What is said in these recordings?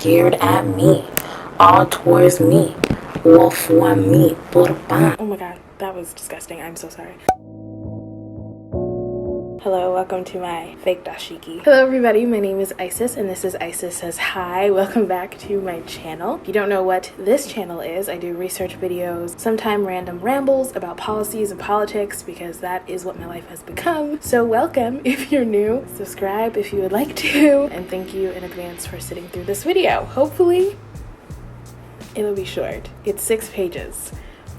scared at me, all towards me, all for me. Oh my god, that was disgusting. I'm so sorry. Hello, welcome to my fake dashiki. Hello everybody, my name is Isis and this is Isis Says Hi. Welcome back to my channel. If you don't know what this channel is, I do research videos, sometimes random rambles about policies and politics because that is what my life has become. So welcome if you're new, subscribe if you would like to, and thank you in advance for sitting through this video. Hopefully it'll be short. It's 6 pages.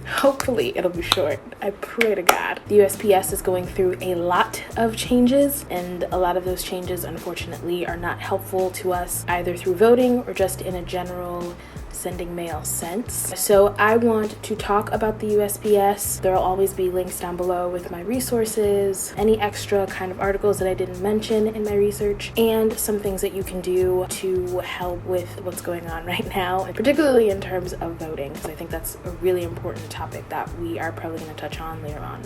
Hopefully it'll be short. I pray to God. The USPS is going through a lot of changes, and a lot of those changes unfortunately are not helpful to us either through voting or just in a general sending mail sense. So I want to talk about the USPS. There'll always be links down below with my resources, any extra kind of articles that I didn't mention in my research, and some things that you can do to help with what's going on right now, and particularly in terms of voting, because I think that's a really important topic that we are probably going to touch on later on.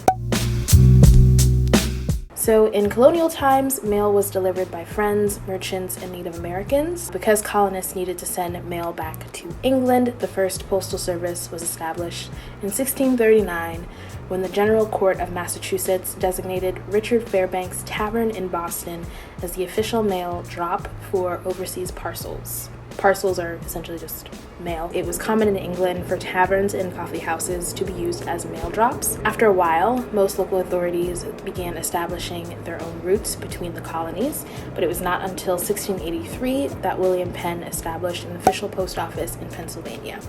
So in colonial times, mail was delivered by friends, merchants, and Native Americans. Because colonists needed to send mail back to England, the first postal service was established in 1639 when the General Court of Massachusetts designated Richard Fairbank's Tavern in Boston as the official mail drop for overseas parcels. Parcels are essentially just mail. It was common in England for taverns and coffee houses to be used as mail drops. After a while, most local authorities began establishing their own routes between the colonies, but it was not until 1683 that William Penn established an official post office in Pennsylvania.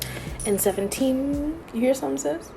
You hear something, sis?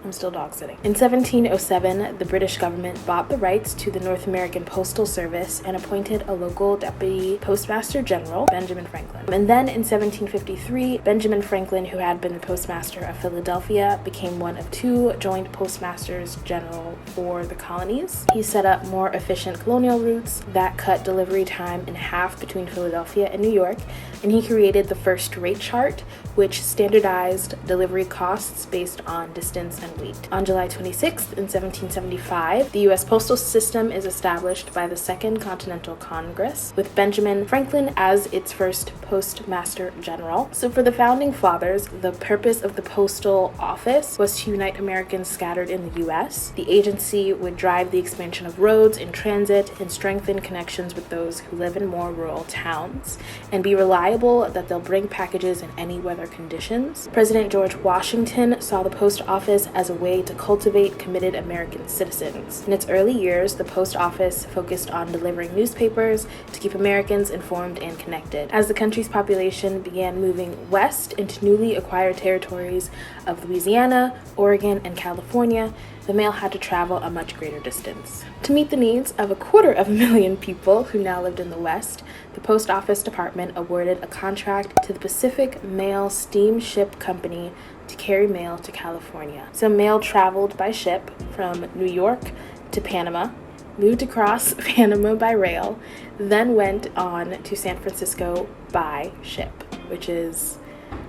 I'm still dog sitting. In 1707, the British government bought the rights to the North American Postal Service and appointed a local deputy postmaster general, Benjamin Franklin. And then in 1753, Benjamin Franklin, who had been the postmaster of Philadelphia, became one of 2 joint postmasters general for the colonies. He set up more efficient colonial routes that cut delivery time in half between Philadelphia and New York, and he created the first rate chart, which standardized delivery costs based on distance and weight. On July 26th, in 1775, the U.S. postal system is established by the Second Continental Congress, with Benjamin Franklin as its first postmaster general. So for the founding fathers, the purpose of the postal office was to unite Americans scattered in the U.S. The agency would drive the expansion of roads and transit and strengthen connections with those who live in more rural towns, and be reliable that they'll bring packages in any weather conditions. President George Washington saw the post office as a way to cultivate committed American citizens. In its early years, the post office focused on delivering newspapers to keep Americans informed and connected. As the country's population began moving west into newly acquired territories of Louisiana, Oregon, and California, the mail had to travel a much greater distance. To meet the needs of 250,000 people who now lived in the West, the Post Office Department awarded a contract to the Pacific Mail Steamship Company to carry mail to California. So mail traveled by ship from New York to Panama, moved across Panama by rail, then went on to San Francisco by ship,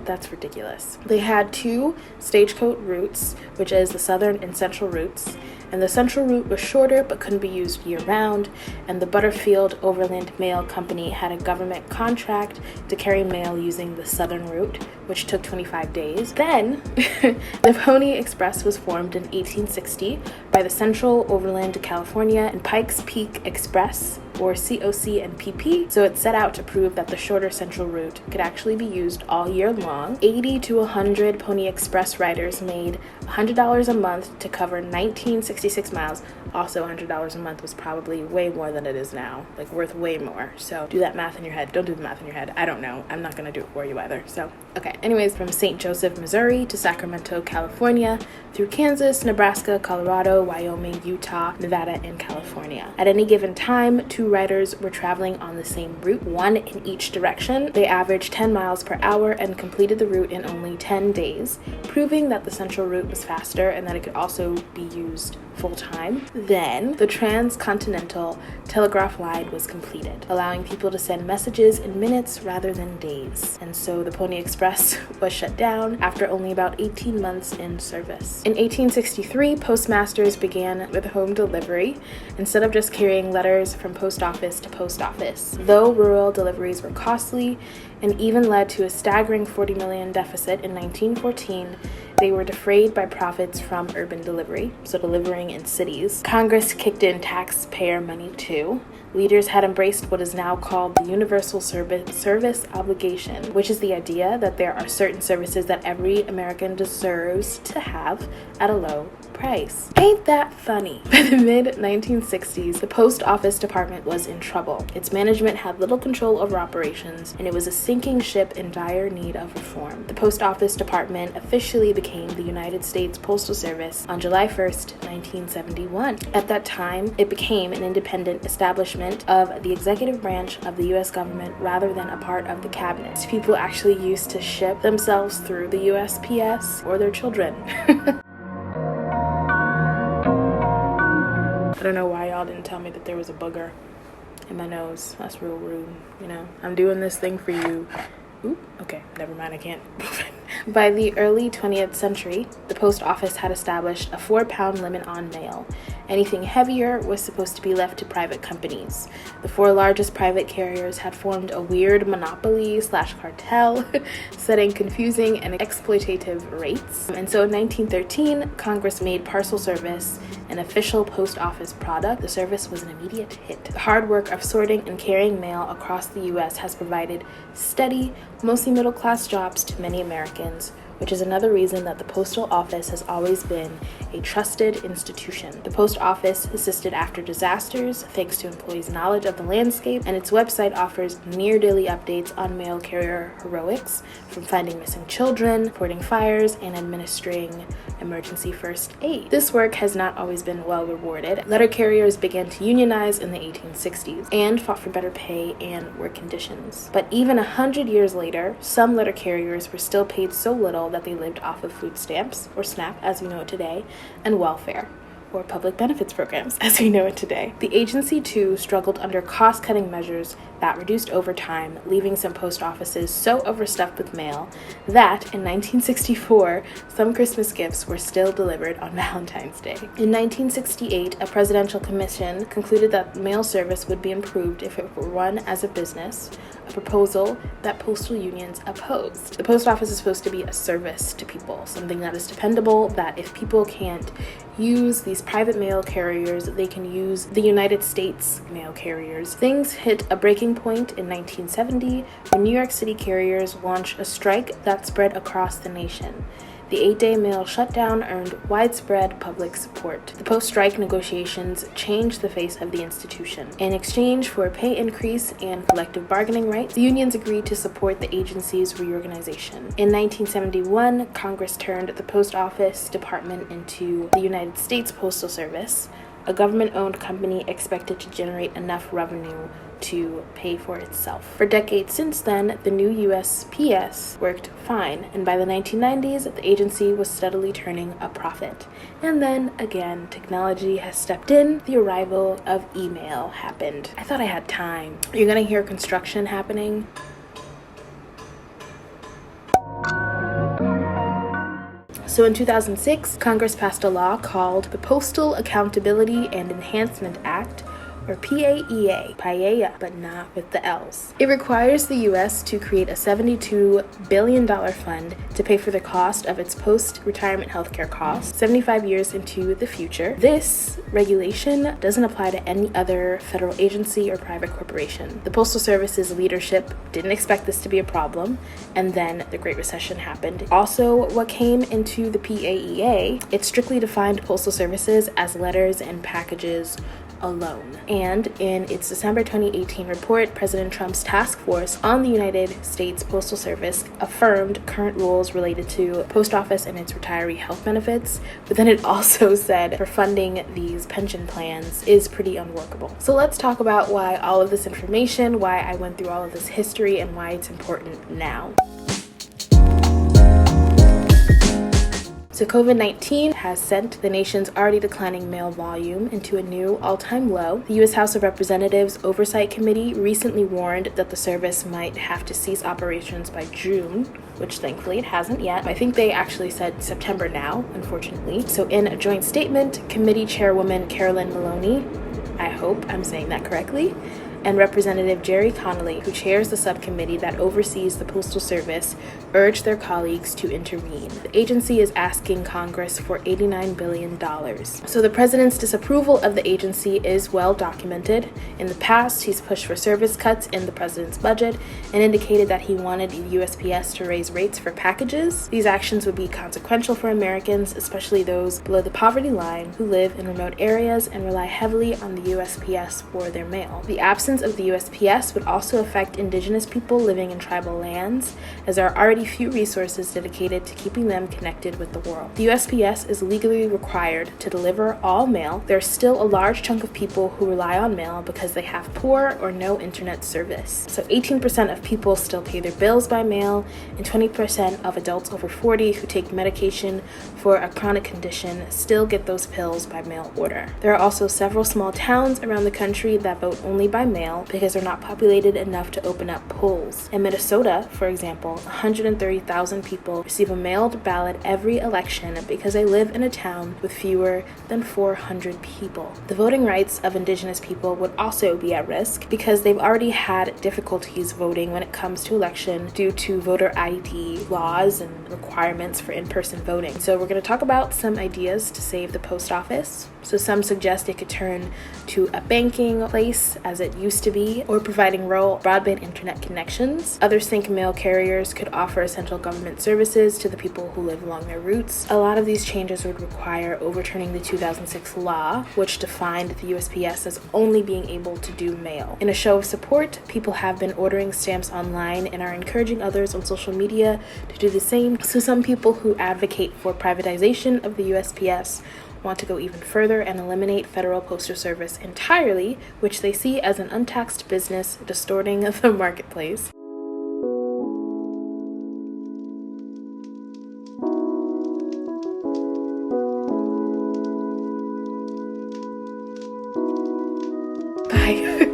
that's ridiculous. They had 2 stagecoach routes, which is the southern and central routes, and the central route was shorter but couldn't be used year-round, and the Butterfield Overland Mail Company had a government contract to carry mail using the southern route, which took 25 days. Then, the Pony Express was formed in 1860 by the Central Overland California and Pikes Peak Express, or COC and PP, so it set out to prove that the shorter central route could actually be used all year long. 80 to 100 Pony Express riders made $100 a month to cover 1966 miles. Also, $100 a month was probably way more than it is now, like worth way more. So do that math in your head. Don't do the math in your head. I don't know. I'm not gonna do it for you either. So, okay. Anyways, from St. Joseph, Missouri to Sacramento, California, through Kansas, Nebraska, Colorado, Wyoming, Utah, Nevada, and California. At any given time, 2 riders were traveling on the same route, 1 in each direction. They averaged 10 miles per hour and completed the route in only 10 days, proving that the central route was faster and that it could also be used full-time. Then the transcontinental telegraph line was completed, allowing people to send messages in minutes rather than days. And so the Pony Express was shut down after only about 18 months in service. In 1863, postmasters began with home delivery instead of just carrying letters from post office to post office. Though rural deliveries were costly and even led to a staggering $40 million deficit in 1914, they were defrayed by profits from urban delivery, so delivering in cities. Congress kicked in taxpayer money too. Leaders had embraced what is now called the Universal Service Obligation, which is the idea that there are certain services that every American deserves to have at a low price. Ain't that funny? By the mid-1960s, the Post Office Department was in trouble. Its management had little control over operations, and it was a sinking ship in dire need of reform. The Post Office Department officially became the United States Postal Service on July 1st, 1971. At that time, it became an independent establishment of the executive branch of the U.S. government rather than a part of the cabinet. People actually used to ship themselves through the USPS or their children. I don't know why y'all didn't tell me that there was a booger in my nose. That's real rude, you know. I'm doing this thing for you. Ooh, okay, never mind, I can't move it. By the early 20th century, the post office had established a 4-pound limit on mail. Anything heavier was supposed to be left to private companies. The 4 largest private carriers had formed a weird monopoly/cartel, setting confusing and exploitative rates. And so in 1913, Congress made parcel service an official post office product. The service was an immediate hit. The hard work of sorting and carrying mail across the U.S. has provided steady, mostly middle-class jobs to many Americans, which is another reason that the postal office has always been a trusted institution. The post office assisted after disasters thanks to employees' knowledge of the landscape, and its website offers near-daily updates on mail carrier heroics, from finding missing children, reporting fires, and administering emergency first aid. This work has not always been well rewarded. Letter carriers began to unionize in the 1860s and fought for better pay and work conditions. But even 100 years later, some letter carriers were still paid so little that they lived off of food stamps, or SNAP as we know it today, and welfare, or public benefits programs as we know it today. The agency too struggled under cost-cutting measures that reduced overtime, leaving some post offices so overstuffed with mail that in 1964, some Christmas gifts were still delivered on Valentine's Day. In 1968, a presidential commission concluded that mail service would be improved if it were run as a business, a proposal that postal unions opposed. The post office is supposed to be a service to people, something that is dependable, that if people can't use these private mail carriers, they can use the United States mail carriers. Things hit a breaking point in 1970 when New York City carriers launched a strike that spread across the nation. The 8-day mail shutdown earned widespread public support. The post-strike negotiations changed the face of the institution. In exchange for a pay increase and collective bargaining rights, the unions agreed to support the agency's reorganization. In 1971, Congress turned the Post Office Department into the United States Postal Service, a government-owned company expected to generate enough revenue to pay for itself. For decades since then, the new USPS worked fine, and by the 1990s, the agency was steadily turning a profit. And then, again, technology has stepped in. The arrival of email happened. I thought I had time. You're gonna hear construction happening. So in 2006, Congress passed a law called the Postal Accountability and Enhancement Act, or PAEA, but not with the L's. It requires the U.S. to create a $72 billion fund to pay for the cost of its post-retirement healthcare costs 75 years into the future. This regulation doesn't apply to any other federal agency or private corporation. The Postal Service's leadership didn't expect this to be a problem, and then the Great Recession happened. Also, what came into the PAEA, it strictly defined postal services as letters and packages alone. And in its December 2018 report, President Trump's task force on the United States Postal Service affirmed current rules related to post office and its retiree health benefits, but then it also said for funding these pension plans is pretty unworkable. So let's talk about why all of this information, why I went through all of this history, and why it's important now. So COVID-19 has sent the nation's already declining mail volume into a new all-time low. The U.S. House of Representatives Oversight Committee recently warned that the service might have to cease operations by June, which thankfully it hasn't yet. I think they actually said September now, unfortunately. So in a joint statement, Committee Chairwoman Carolyn Maloney, I hope I'm saying that correctly, and Representative Jerry Connolly, who chairs the subcommittee that oversees the Postal Service, urged their colleagues to intervene. The agency is asking Congress for $89 billion. So the president's disapproval of the agency is well documented. In the past, he's pushed for service cuts in the president's budget and indicated that he wanted the USPS to raise rates for packages. These actions would be consequential for Americans, especially those below the poverty line who live in remote areas and rely heavily on the USPS for their mail. The absence of the USPS would also affect Indigenous people living in tribal lands, as there are already few resources dedicated to keeping them connected with the world. The USPS is legally required to deliver all mail. There's still a large chunk of people who rely on mail because they have poor or no internet service. So 18% of people still pay their bills by mail, and 20% of adults over 40 who take medication for a chronic condition still get those pills by mail order. There are also several small towns around the country that vote only by mail because they're not populated enough to open up polls. In Minnesota, for example, 130,000 people receive a mailed ballot every election because they live in a town with fewer than 400 people. The voting rights of Indigenous people would also be at risk because they've already had difficulties voting when it comes to election due to voter ID laws and requirements for in-person voting. So we're going to talk about some ideas to save the post office. So some suggest it could turn to a banking place as it used to be, or providing rural broadband internet connections. Others think mail carriers could offer essential government services to the people who live along their routes. A lot of these changes would require overturning the 2006 law, which defined the USPS as only being able to do mail. In a show of support, people have been ordering stamps online and are encouraging others on social media to do the same. So some people who advocate for privatization of the USPS want to go even further and eliminate Federal Postal Service entirely, which they see as an untaxed business distorting the marketplace. Bye.